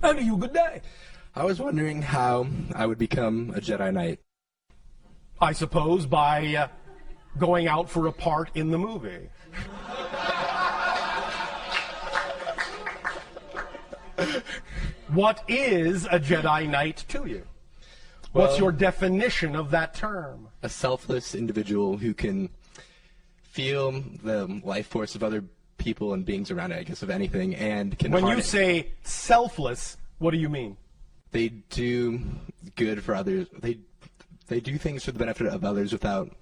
And to you, good day. I was wondering how I would become a Jedi Knight. I suppose by going out for a part in the movie. What is a Jedi Knight to you? What's your definition of that term? A selfless individual who can feel the life force of other people and beings around it, I guess, of anything, and can When you harness. say selfless, what do you mean? They do good for others. They do things for the benefit of others without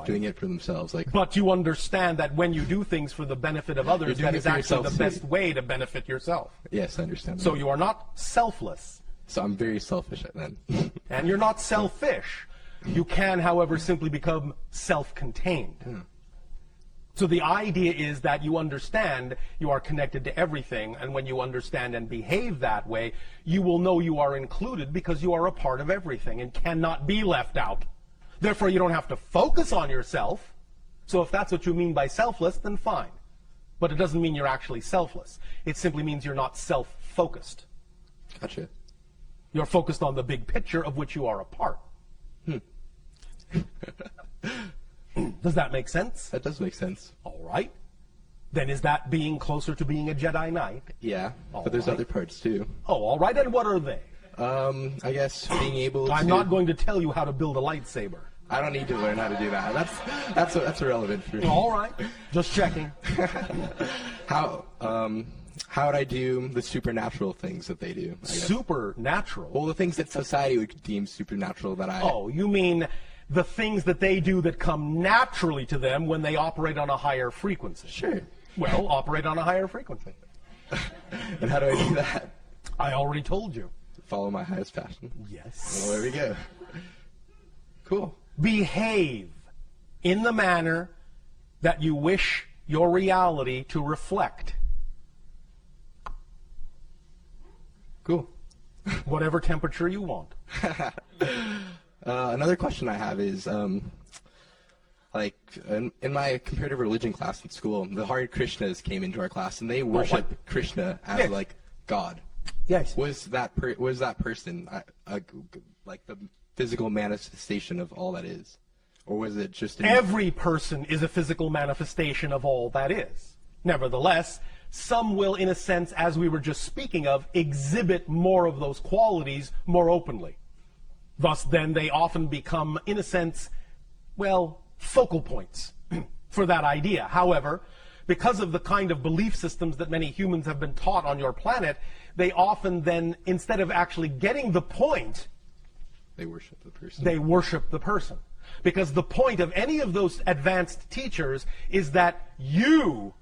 doing it for themselves. But you understand that when you do things for the benefit of others, that is actually the best way to benefit yourself. Yes, I understand. So you are not selfless. So I'm very selfish then. And you're not selfish. You can, however, simply become self-contained. So the idea is that you understand you are connected to everything, and when you understand and behave that way, you will know you are included because you are a part of everything and cannot be left out. Therefore, you don't have to focus on yourself. So if that's what you mean by selfless, then fine. But it doesn't mean you're actually selfless. It simply means you're not self-focused. Gotcha. You're focused on the big picture of which you are a part. Does that make sense? That does make sense. All right. Then is that being closer to being a Jedi Knight? Yeah, but there's other parts too. Oh, all right. And what are they? I guess being able to... I'm not going to tell you how to build a lightsaber. I don't need to learn how to do that. That's irrelevant for me. All right. Just checking. How would I do the supernatural things that they do? Supernatural? Well, the things that society would deem supernatural that I... Oh, you mean the things that they do that come naturally to them when they operate on a higher frequency? Sure. Well, operate on a higher frequency. And how do I do that? I already told you. Follow my highest passion. Yes. Well, there we go. Cool. Behave in the manner that you wish your reality to reflect. Cool. Whatever temperature you want. Another question I have is, in my comparative religion class in school, the Hare Krishnas came into our class, and they worship Krishna as, God. Yes. Was that person like the physical manifestation of all that is? Or was it just... Every person is a physical manifestation of all that is. Nevertheless, some will, in a sense, as we were just speaking of, exhibit more of those qualities more openly. Thus, then, they often become, in a sense, well, focal points for that idea. However, because of the kind of belief systems that many humans have been taught on your planet, they often then, instead of actually getting the point, they worship the person. They worship the person. Because the point of any of those advanced teachers is that you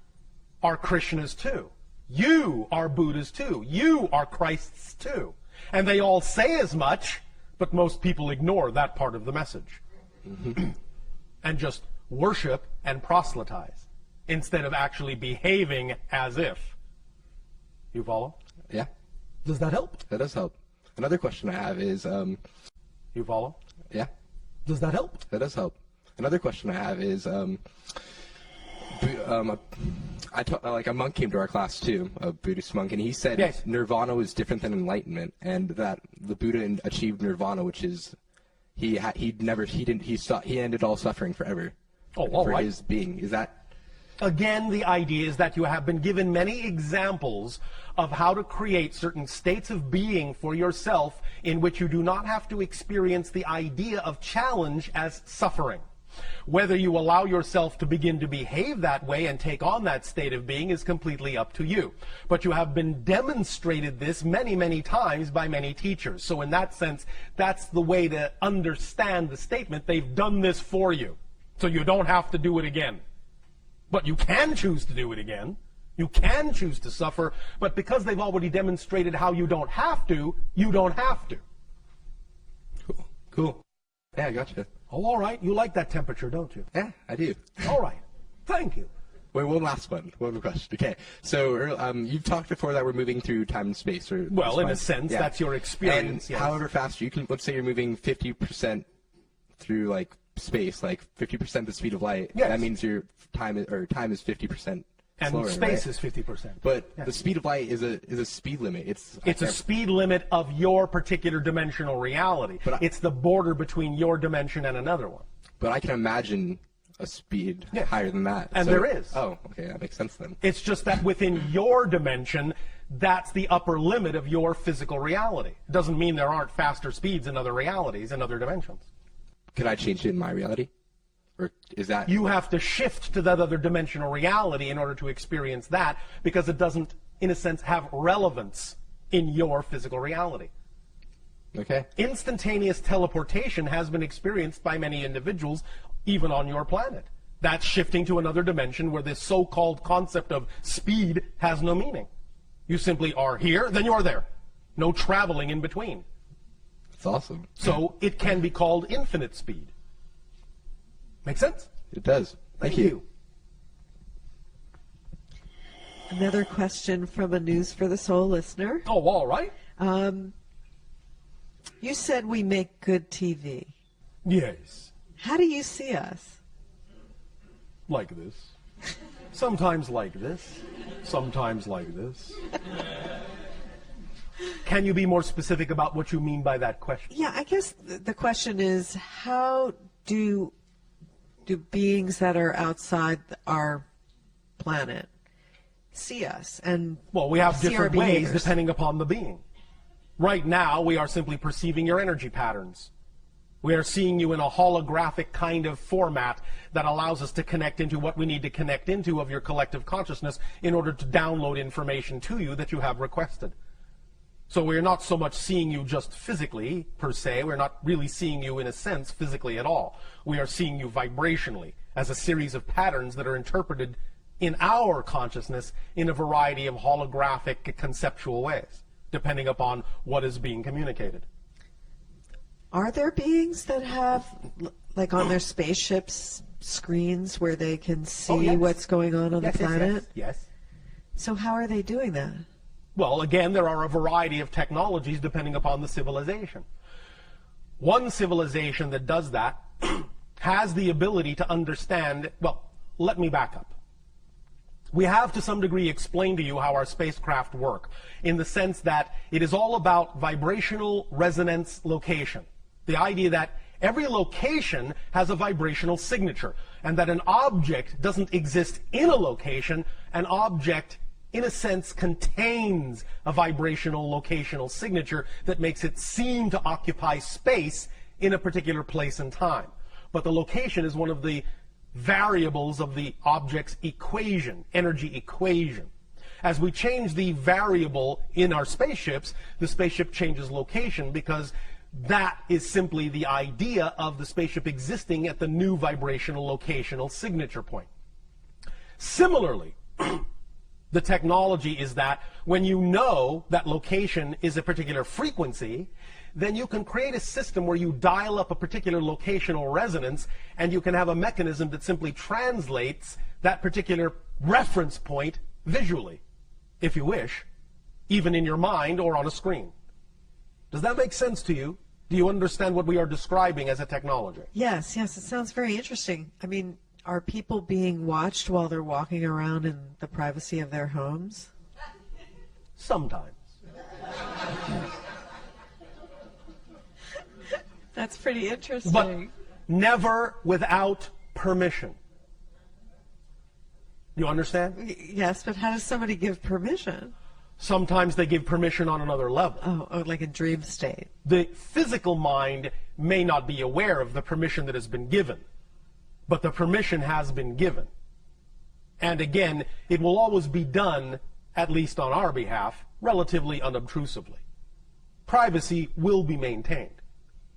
are Krishnas too. You are Buddhas too. You are Christs too. And they all say as much, but most people ignore that part of the message. And just worship and proselytize instead of actually behaving as if. You follow? Yeah. Does that help? That does help. Another question I have is... You follow? Yeah. Does that help? That does help. Another question I have is... a monk came to our class too, a Buddhist monk, and he said Nirvana was different than enlightenment, and that the Buddha achieved Nirvana, which is he ended all suffering forever. For his being. Is that... Again, the idea is that you have been given many examples of how to create certain states of being for yourself in which you do not have to experience the idea of challenge as suffering. Whether you allow yourself to begin to behave that way and take on that state of being is completely up to you. But you have been demonstrated this many, many times by many teachers. So in that sense, that's the way to understand the statement. They've done this for you, so you don't have to do it again. But you can choose to do it again. You can choose to suffer, but because they've already demonstrated how you don't have to, you don't have to. Cool. Yeah, I gotcha. Oh, all right. You like that temperature, don't you? Yeah, I do. All right. Thank you. Wait, one last one. One more question. Okay. So you've talked before that we're moving through time and space. Well, in a sense, that's your experience. And yes. however fast you can, let's say you're moving 50% through space, 50% the speed of light. Yes. That means your time is 50% And slower, space right? is 50%. But Yeah. the speed of light is a speed limit. It's a speed limit of your particular dimensional reality. But it's the border between your dimension and another one. But I can imagine a speed higher than that. And there is. Oh, okay, that makes sense then. It's just that within your dimension, that's the upper limit of your physical reality. It doesn't mean there aren't faster speeds in other realities, in other dimensions. Could I change it in my reality? Or is that... You have to shift to that other dimensional reality in order to experience that, because it doesn't, in a sense, have relevance in your physical reality. Okay. Instantaneous teleportation has been experienced by many individuals, even on your planet. That's shifting to another dimension where this so-called concept of speed has no meaning. You simply are here, then you're there. No traveling in between. That's awesome. So it can be called infinite speed. Make sense? It does. Thank you. Another question from a News for the Soul listener. Oh, all right. You said we make good TV. Yes. How do you see us? Like this. Sometimes like this. Sometimes like this. Can you be more specific about what you mean by that question? Yeah, I guess the question is, how do beings that are outside our planet see us? And well, we have see different our ways behaviors? depending upon the being. Right now, we are simply perceiving your energy patterns. We are seeing you in a holographic kind of format that allows us to connect into what we need to connect into of your collective consciousness in order to download information to you that you have requested. So we're not so much seeing you just physically, per se. We're not really seeing you, in a sense, physically at all. We are seeing you vibrationally as a series of patterns that are interpreted in our consciousness in a variety of holographic conceptual ways, depending upon what is being communicated. Are there beings that have, like on their spaceships, screens where they can see what's going on the planet? Yes. So how are they doing that? Well, again, there are a variety of technologies depending upon the civilization. One civilization that does that has the ability to understand, well, let me back up. We have to some degree explained to you how our spacecraft work, in the sense that it is all about vibrational resonance location. The idea that every location has a vibrational signature, and that an object doesn't exist in a location. An object, in a sense, contains a vibrational locational signature that makes it seem to occupy space in a particular place and time. But the location is one of the variables of the object's equation, energy equation. As we change the variable in our spaceships, the spaceship changes location, because that is simply the idea of the spaceship existing at the new vibrational locational signature point. Similarly, the technology is that when you know that location is a particular frequency, then you can create a system where you dial up a particular locational resonance, and you can have a mechanism that simply translates that particular reference point visually, if you wish, even in your mind or on a screen. Does that make sense to you? Do you understand what we are describing as a technology? Yes, it sounds very interesting. I mean, are people being watched while they're walking around in the privacy of their homes? Sometimes. That's pretty interesting. But never without permission. You understand? Yes, but how does somebody give permission? Sometimes they give permission on another level. Oh, like a dream state. The physical mind may not be aware of the permission that has been given, but the permission has been given. And again, it will always be done, at least on our behalf, relatively unobtrusively. Privacy will be maintained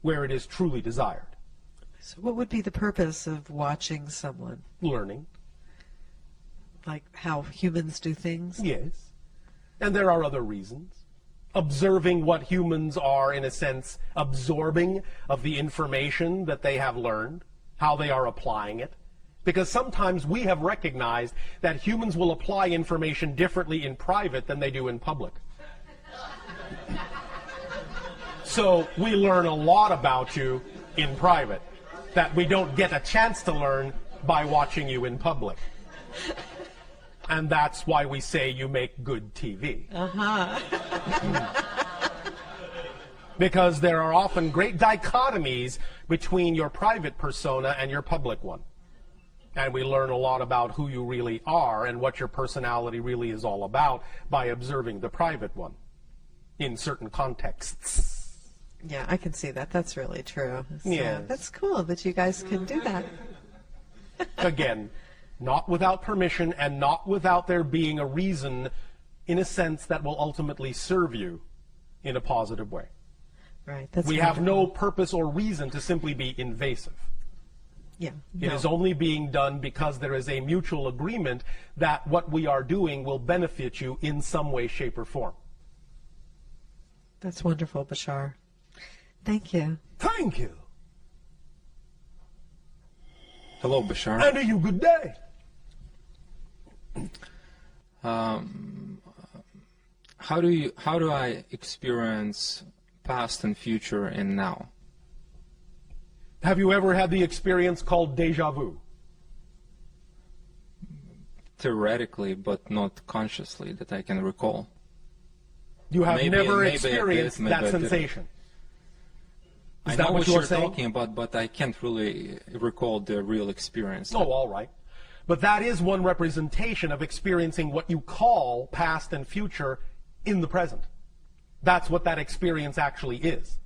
where it is truly desired. So what would be the purpose of watching someone? Learning. Like how humans do things? Yes. And there are other reasons. Observing what humans are, in a sense, absorbing of the information that they have learned, how they are applying it. Because sometimes we have recognized that humans will apply information differently in private than they do in public. So we learn a lot about you in private that we don't get a chance to learn by watching you in public. And that's why we say you make good TV. Because there are often great dichotomies between your private persona and your public one. And we learn a lot about who you really are and what your personality really is all about by observing the private one in certain contexts. Yeah, I can see that. That's really true. So Yes. That's cool that you guys can do that. Again, not without permission and not without there being a reason, in a sense, that will ultimately serve you in a positive way. Right. That's We have wonderful. no purpose or reason to simply be invasive. Yeah. It is only being done because there is a mutual agreement that what we are doing will benefit you in some way, shape, or form. That's wonderful, Bashar. Thank you. Thank you. Hello, Bashar. And a you good day. How do I experience past and future and now? Have you ever had the experience called deja vu? Theoretically, but not consciously, that I can recall. You have Maybe never I did, experienced maybe that I didn't. sensation. I Is that know what what you're you're saying? talking about, but I can't really recall the real experience. Oh, all right. But that is one representation of experiencing what you call past and future in the present. That's what that experience actually is.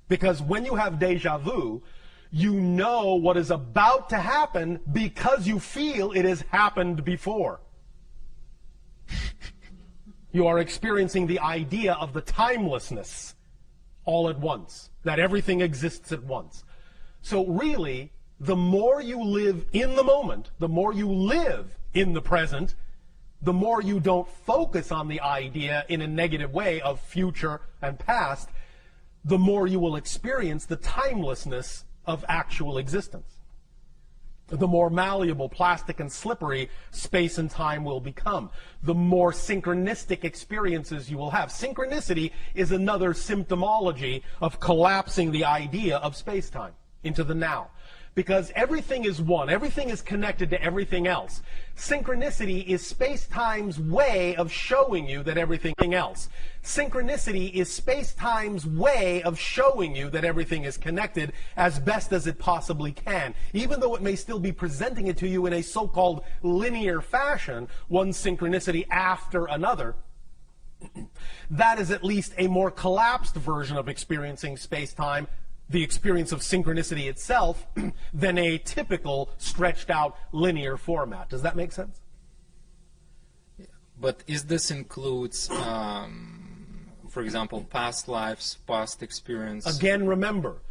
Because when you have deja vu, you know what is about to happen because you feel it has happened before. You are experiencing the idea of the timelessness all at once, that everything exists at once. So really, the more you live in the moment, the more you live in the present, the more you don't focus on the idea in a negative way of future and past, the more you will experience the timelessness of actual existence. The more malleable, plastic, and slippery space and time will become. The more synchronistic experiences you will have. Synchronicity is another symptomology of collapsing the idea of space-time into the now. Because everything is one. Everything is connected to everything else. Synchronicity is space-time's way of showing you that everything else. Synchronicity is space-time's way of showing you that everything is connected as best as it possibly can. Even though it may still be presenting it to you in a so-called linear fashion, one synchronicity after another, that is at least a more collapsed version of experiencing space-time, the experience of synchronicity itself, than a typical stretched out linear format. Does that make sense? But is this includes, for example, past lives, past experience? Again, remember,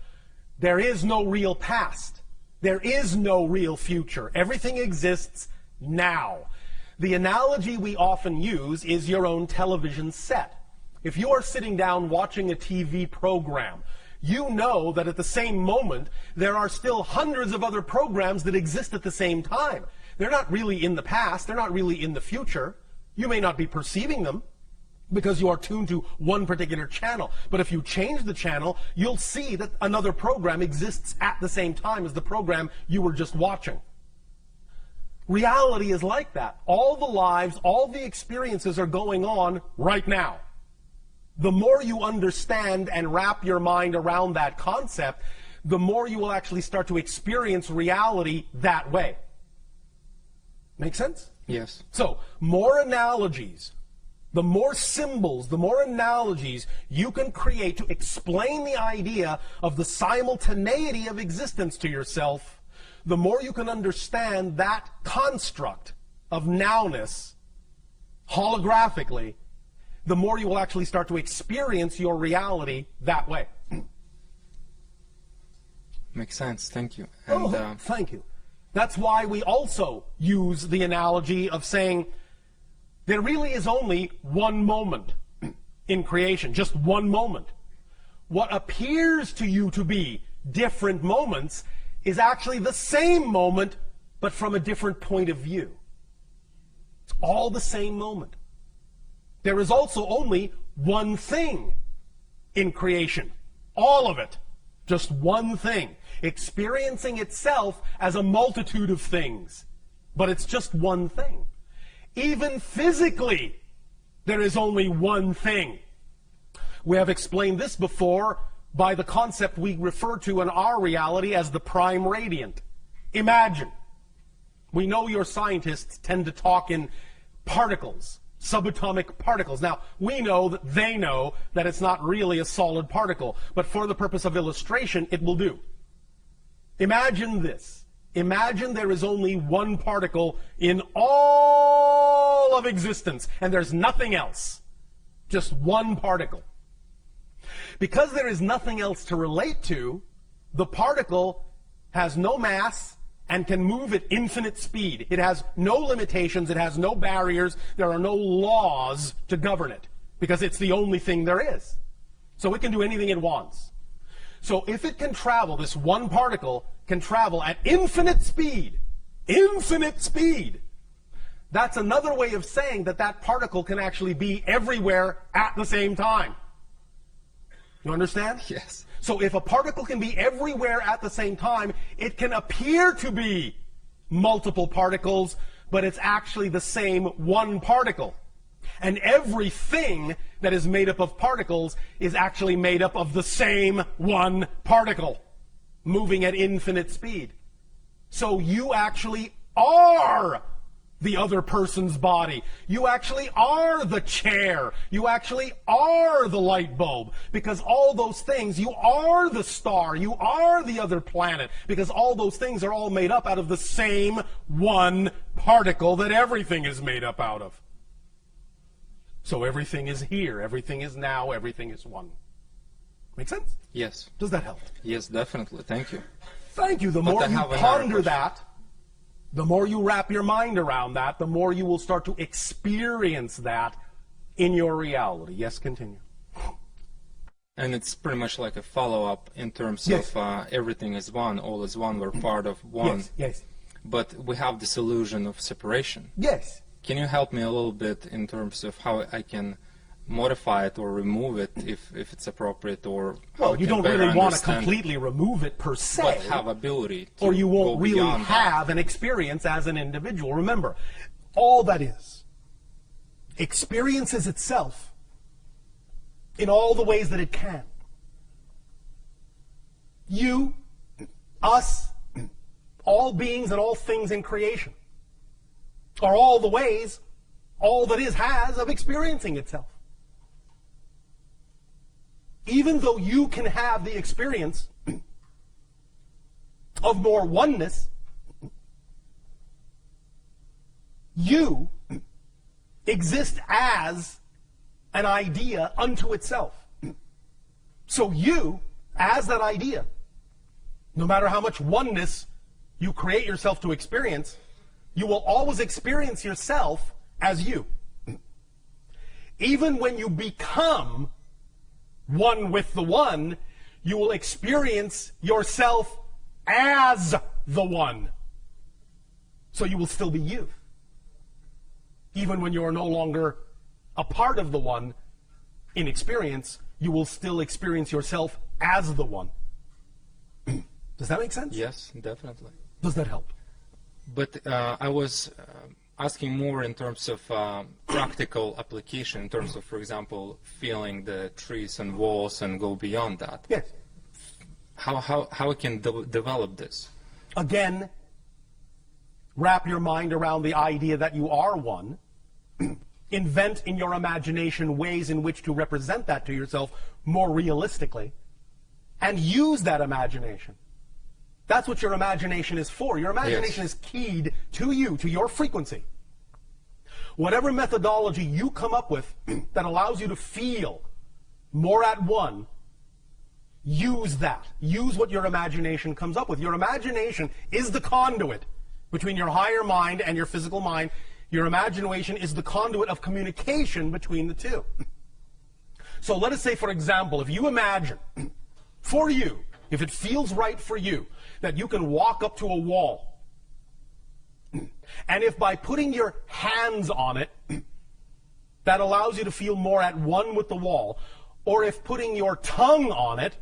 there is no real past. There is no real future. Everything exists now. The analogy we often use is your own television set. If you are sitting down watching a TV program, you know that at the same moment there are still hundreds of other programs that exist at the same time. They're not really in the past. They're not really in the future. You may not be perceiving them because you are tuned to one particular channel. But if you change the channel, you'll see that another program exists at the same time as the program you were just watching. Reality is like that. All the lives, all the experiences are going on right now. The more you understand and wrap your mind around that concept, the more you will actually start to experience reality that way. Make sense? Yes. So, more analogies, the more symbols, the more analogies you can create to explain the idea of the simultaneity of existence to yourself, the more you can understand that construct of nowness holographically, the more you will actually start to experience your reality that way. Makes sense. Thank you. And, Thank you. That's why we also use the analogy of saying there really is only one moment in creation, just one moment. What appears to you to be different moments is actually the same moment, but from a different point of view. It's all the same moment. There is also only one thing in creation. All of it. Just one thing. Experiencing itself as a multitude of things. But it's just one thing. Even physically, there is only one thing. We have explained this before by the concept we refer to in our reality as the prime radiant. Imagine. We know your scientists tend to talk in particles, subatomic particles. Now, we know that they know that it's not really a solid particle, but for the purpose of illustration, it will do. Imagine this. Imagine there is only one particle in all of existence, and there's nothing else. Just one particle. Because there is nothing else to relate to, the particle has no mass and can move at infinite speed. It has no limitations, it has no barriers, there are no laws to govern it, because it's the only thing there is. So it can do anything it wants. So if it can travel, this one particle can travel at infinite speed, that's another way of saying that that particle can actually be everywhere at the same time. You understand? Yes. So if a particle can be everywhere at the same time, it can appear to be multiple particles, but it's actually the same one particle. And everything that is made up of particles is actually made up of the same one particle, moving at infinite speed. So you actually are the other person's body. You actually are the chair. You actually are the light bulb. Because all those things, you are the star. You are the other planet. Because all those things are all made up out of the same one particle that everything is made up out of. So everything is here. Everything is now. Everything is one. Make sense? Yes. Does that help? Yes, definitely. Thank you. Thank you. The more you ponder that, the more you wrap your mind around that, the more you will start to experience that in your reality. Yes, continue. And it's pretty much like a follow-up in terms Yes. of everything is one, all is one, we're part of one. Yes. But we have this illusion of separation. Yes. Can you help me a little bit in terms of how I can modify it or remove it if it's appropriate, or how Well, you don't really want to completely remove it per se. but have ability to or you won't go really beyond have an experience as an individual. Remember, all that is experiences itself in all the ways that it can. You, us, all beings and all things in creation are all the ways all that is has of experiencing itself. Even though you can have the experience of more oneness, you exist as an idea unto itself. So you, as that idea, no matter how much oneness you create yourself to experience, you will always experience yourself as you. Even when you become one with the one, you will experience yourself as the one. So you will still be you. Even when you are no longer a part of the one in experience, you will still experience yourself as the one. Does that make sense? Yes, definitely. Does that help? But I was asking more in terms of practical application, in terms of, for example, feeling the trees and walls and go beyond that. Yes. How I can develop this? Again, wrap your mind around the idea that you are one. Invent in your imagination ways in which to represent that to yourself more realistically. And use that imagination. That's what your imagination is for. Your imagination is keyed to you, to your frequency. Whatever methodology you come up with that allows you to feel more at one, use that. Use what your imagination comes up with. Your imagination is the conduit between your higher mind and your physical mind. Your imagination is the conduit of communication between the two. So let us say, for example, if you imagine, for you, if it feels right for you, that you can walk up to a wall, and if by putting your hands on it, that allows you to feel more at one with the wall, or if putting your tongue on it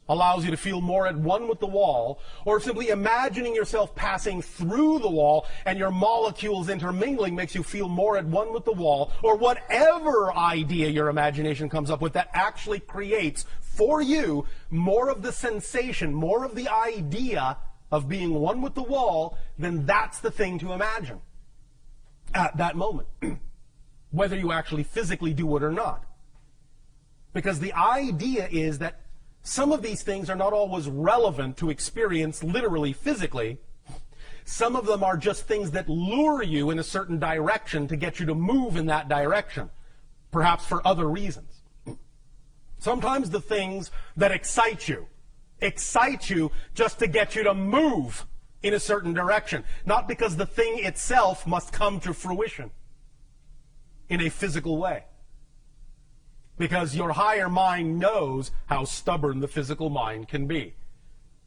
allows you to feel more at one with the wall, or simply imagining yourself passing through the wall and your molecules intermingling makes you feel more at one with the wall, or whatever idea your imagination comes up with that actually creates for you more of the sensation, more of the idea of being one with the wall, then that's the thing to imagine at that moment, whether you actually physically do it or not. Because the idea is that some of these things are not always relevant to experience literally physically. Some of them are just things that lure you in a certain direction to get you to move in that direction, perhaps for other reasons. Sometimes the things that excite you just to get you to move in a certain direction, not because the thing itself must come to fruition in a physical way. Because your higher mind knows how stubborn the physical mind can be.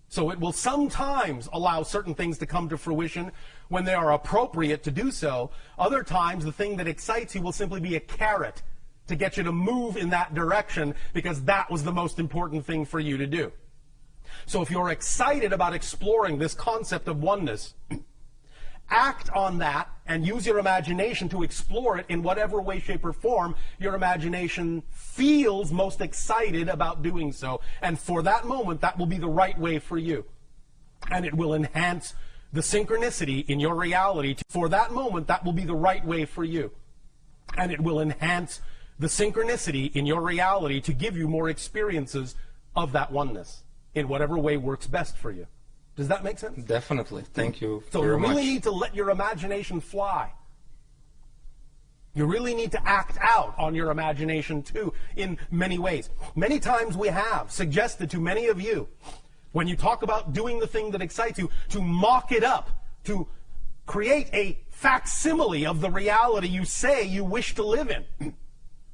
So it will sometimes allow certain things to come to fruition when they are appropriate to do so. Other times, the thing that excites you will simply be a carrot to get you to move in that direction because that was the most important thing for you to do. So if you're excited about exploring this concept of oneness, act on that and use your imagination to explore it in whatever way, shape, or form your imagination feels most excited about doing so. And for that moment, that will be the right way for you. And it will enhance the synchronicity in your reality. For that moment, that will be the right way for you. And it will enhance the synchronicity in your reality to give you more experiences of that oneness in whatever way works best for you. Does that make sense? Definitely. Thank you so very much. So you really need to let your imagination fly. You really need to act out on your imagination too in many ways. Many times we have suggested to many of you, when you talk about doing the thing that excites you, to mock it up, to create a facsimile of the reality you say you wish to live in.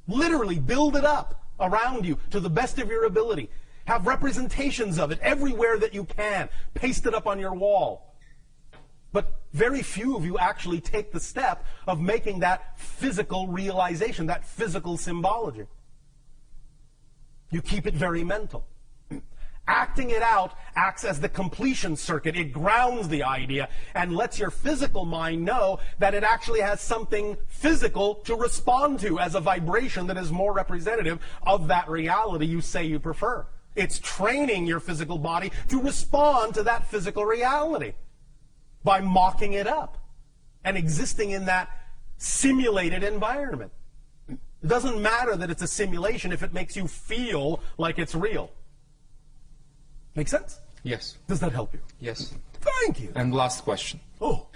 Literally build it up around you to the best of your ability. Have representations of it everywhere that you can. Paste it up on your wall. But very few of you actually take the step of making that physical realization, that physical symbology. You keep it very mental. Acting it out acts as the completion circuit. It grounds the idea and lets your physical mind know that it actually has something physical to respond to as a vibration that is more representative of that reality you say you prefer. It's training your physical body to respond to that physical reality by mocking it up and existing in that simulated environment. It doesn't matter that it's a simulation if it makes you feel like it's real. Make sense? Yes. Does that help you? Yes. Thank you. And last question. Oh.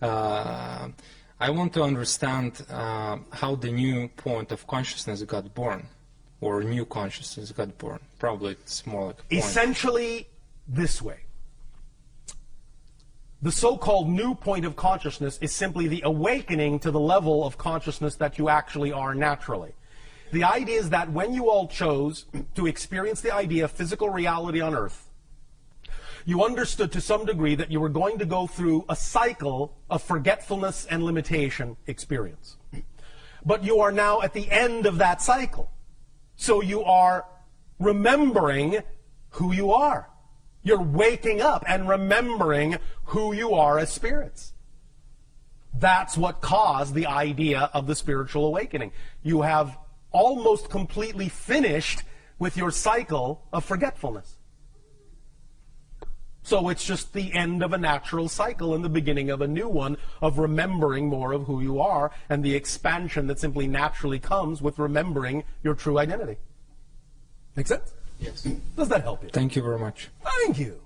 I want to understand how the new point of consciousness got born. Or new consciousness got born. Probably it's more like a point. Essentially this way. The so-called new point of consciousness is simply the awakening to the level of consciousness that you actually are naturally. The idea is that when you all chose to experience the idea of physical reality on Earth, you understood to some degree that you were going to go through a cycle of forgetfulness and limitation experience. But you are now at the end of that cycle. So you are remembering who you are. You're waking up and remembering who you are as spirits. That's what caused the idea of the spiritual awakening. You have almost completely finished with your cycle of forgetfulness. So it's just the end of a natural cycle and the beginning of a new one of remembering more of who you are and the expansion that simply naturally comes with remembering your true identity. Make sense? Yes. Does that help you? Thank you very much. Thank you.